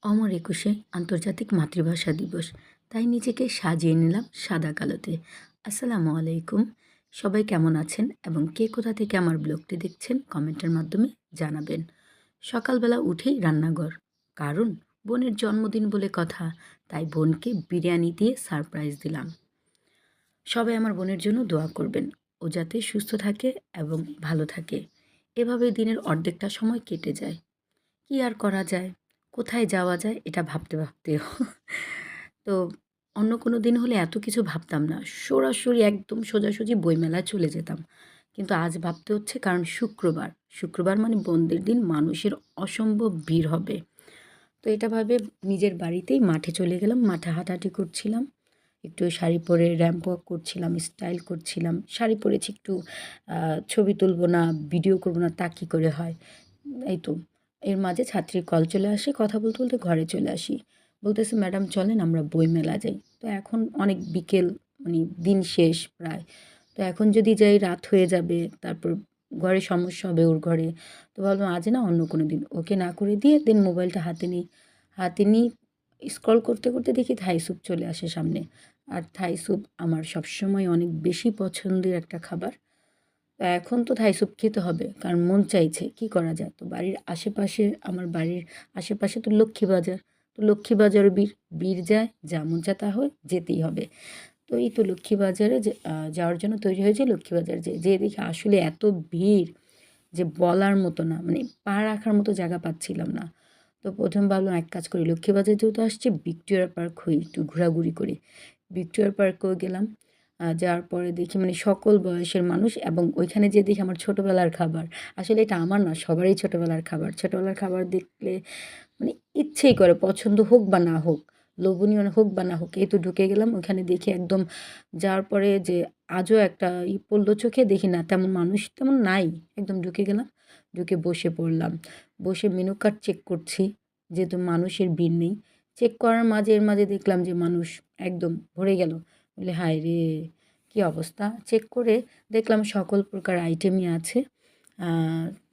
অমর একুশে আন্তর্জাতিক মাতৃভাষা দিবস, তাই নিজেকে সাজিয়ে নিলাম সাদা কালোতে। আসসালামু আলাইকুম। সবাই কেমন আছেন এবং কে কোথা থেকে আমার ব্লগটি দেখছেন কমেন্টের মাধ্যমে জানাবেন। সকালবেলা উঠেই রান্নাঘর, কারণ বোনের জন্মদিন বলে কথা, তাই বোনকে বিরিয়ানি দিয়ে সারপ্রাইজ দিলাম। সবাই আমার বোনের জন্য দোয়া করবেন, ও যাতে সুস্থ থাকে এবং ভালো থাকে। এভাবে দিনের অর্ধেকটা সময় কেটে যায়। কি আর করা যায়? কোথায় যাওয়া যায় এটা ভাবতে ভাবতেও। তো অন্য কোনো দিন হলে এত কিছু ভাবতাম না। সরাসরি একদম সোজাসুজি বইমেলায় চলে যেতাম। কিন্তু আজ ভাবতে হচ্ছে, কারণ শুক্রবার। শুক্রবার মানে বন্ধের দিন, মানুষের অসম্ভব ভিড় হবে। তো এটা ভাবে নিজের বাড়িতেই মাঠে চলে গেলাম। মাঠে হাঁটাহাঁটি করছিলাম। একটু শাড়ি পরে র‍্যাম্প ওয়াক করছিলাম, স্টাইল করছিলাম। শাড়ি পরেছি একটু, ছবি তুলব না, ভিডিও করব না, তা কী করে হয়? এই তো। এর মাঝে ছাত্রীর কল চলে আসে। কথা বলতে, বলতে ঘরে চলে আসি। বলতেছে, "ম্যাডাম চলেন আমরা বইমেলা যাই।" তো এখন অনেক বিকেল, মানে দিন শেষ প্রায়। তো এখন যদি যাই রাত হয়ে যাবে। তারপর ঘরে সমস্যা হবে ওর ঘরে। তো ভাবলাম আজ না অন্য কোনো দিন। ওকে না করে দিয়ে দেন মোবাইলটা হাতে নিই। হাতে নিই, স্ক্রল করতে, করতে দেখি থাই স্যুপ চলে আসে সামনে। আর থাই স্যুপ আমার সবসময় অনেক বেশি পছন্দের একটা খাবার। তো এখন তো থাই স্যুপ খেতে হবে, কারণ মন চাইছে। কি করা যায়? তো বাড়ির আশেপাশে, আমার বাড়ির আশেপাশে তো লক্ষ্মীবাজার। তো লক্ষ্মীবাজারও বীর যায়, যা মন চায় তা হয়, যেতেই হবে। তো এই তো লক্ষ্মীবাজারে যাওয়ার জন্য তৈরি হয়েছি। লক্ষ্মীবাজার যেয়ে দেখি আসলে এত ভিড় যে বলার মতো না, মানে পা রাখার মতো জায়গা পাচ্ছিলাম না। তো প্রথম ভাবলাম এক কাজ করি, লক্ষ্মীবাজার যেহেতু আসছি, ভিক্টোরিয়া পার্ক হই, একটু ঘোরাঘুরি করি। ভিক্টোরিয়া পার্কেও গেলাম। যাওয়ার পরে দেখি মানে সকল বয়সের মানুষ, এবং ওইখানে যেয়ে দেখি আমার ছোটোবেলার খাবার। আসলে এটা আমার না, সবারই ছোটোবেলার খাবার। ছোটোবেলার খাবার দেখলে মানে ইচ্ছেই করে, পছন্দ হোক বা না হোক, লোভনীয় হোক বা না হোক। এই তো ঢুকে গেলাম ওখানে, দেখি একদম যাওয়ার পরে যে আজও একটা পড়লো চোখে, দেখি না তেমন মানুষ তেমন নাই। একদম ঢুকে গেলাম, ঢুকে বসে পড়লাম। বসে মেনু কার্ড চেক করছি, যেহেতু মানুষের ভিড় নেই। চেক করার মাঝে এর মাঝে দেখলাম যে মানুষ একদম ভরে গেল। বলে হায় রে, কী অবস্থা! চেক করে দেখলাম সকল প্রকার আইটেমই আছে।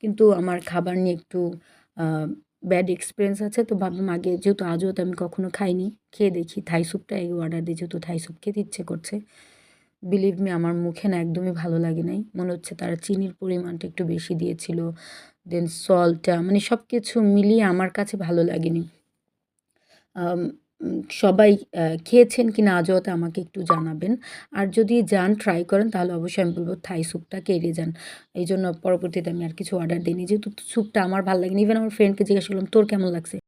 কিন্তু আমার খাবার নিয়ে একটু ব্যাড এক্সপিরিয়েন্স আছে। তো ভাবলাম আগে, যেহেতু আজও তো আমি কখনো খাইনি, খেয়ে দেখি। থাই স্যুপটাই অর্ডার দিই, যেহেতু থাই স্যুপ খেতে ইচ্ছে করছে। বিলিভ মি, আমার মুখে না একদমই ভালো লাগে নাই। মনে হচ্ছে তারা চিনির পরিমাণটা একটু বেশি দিয়েছিল। দেন সল্টটা, মানে সব কিছু মিলিয়ে আমার কাছে ভালো লাগেনি। আম সবাই খেয়েছেন কিনা আজও তা আমাকে একটু জানাবেন। আর যদি যান, ট্রাই করেন, তাহলে অবশ্যই আমি বলব থাই স্যুপটাকে এড়িয়ে যান। এইজন্য পরবর্তীতে আমি আর কিছু অর্ডার দিইনি। যেহেতু স্যুপটা আমার ভাল লাগেনি। ইভেন আমার ফ্রেন্ডকে জিজ্ঞাসা করলাম, "তোর কেমন লাগছে?"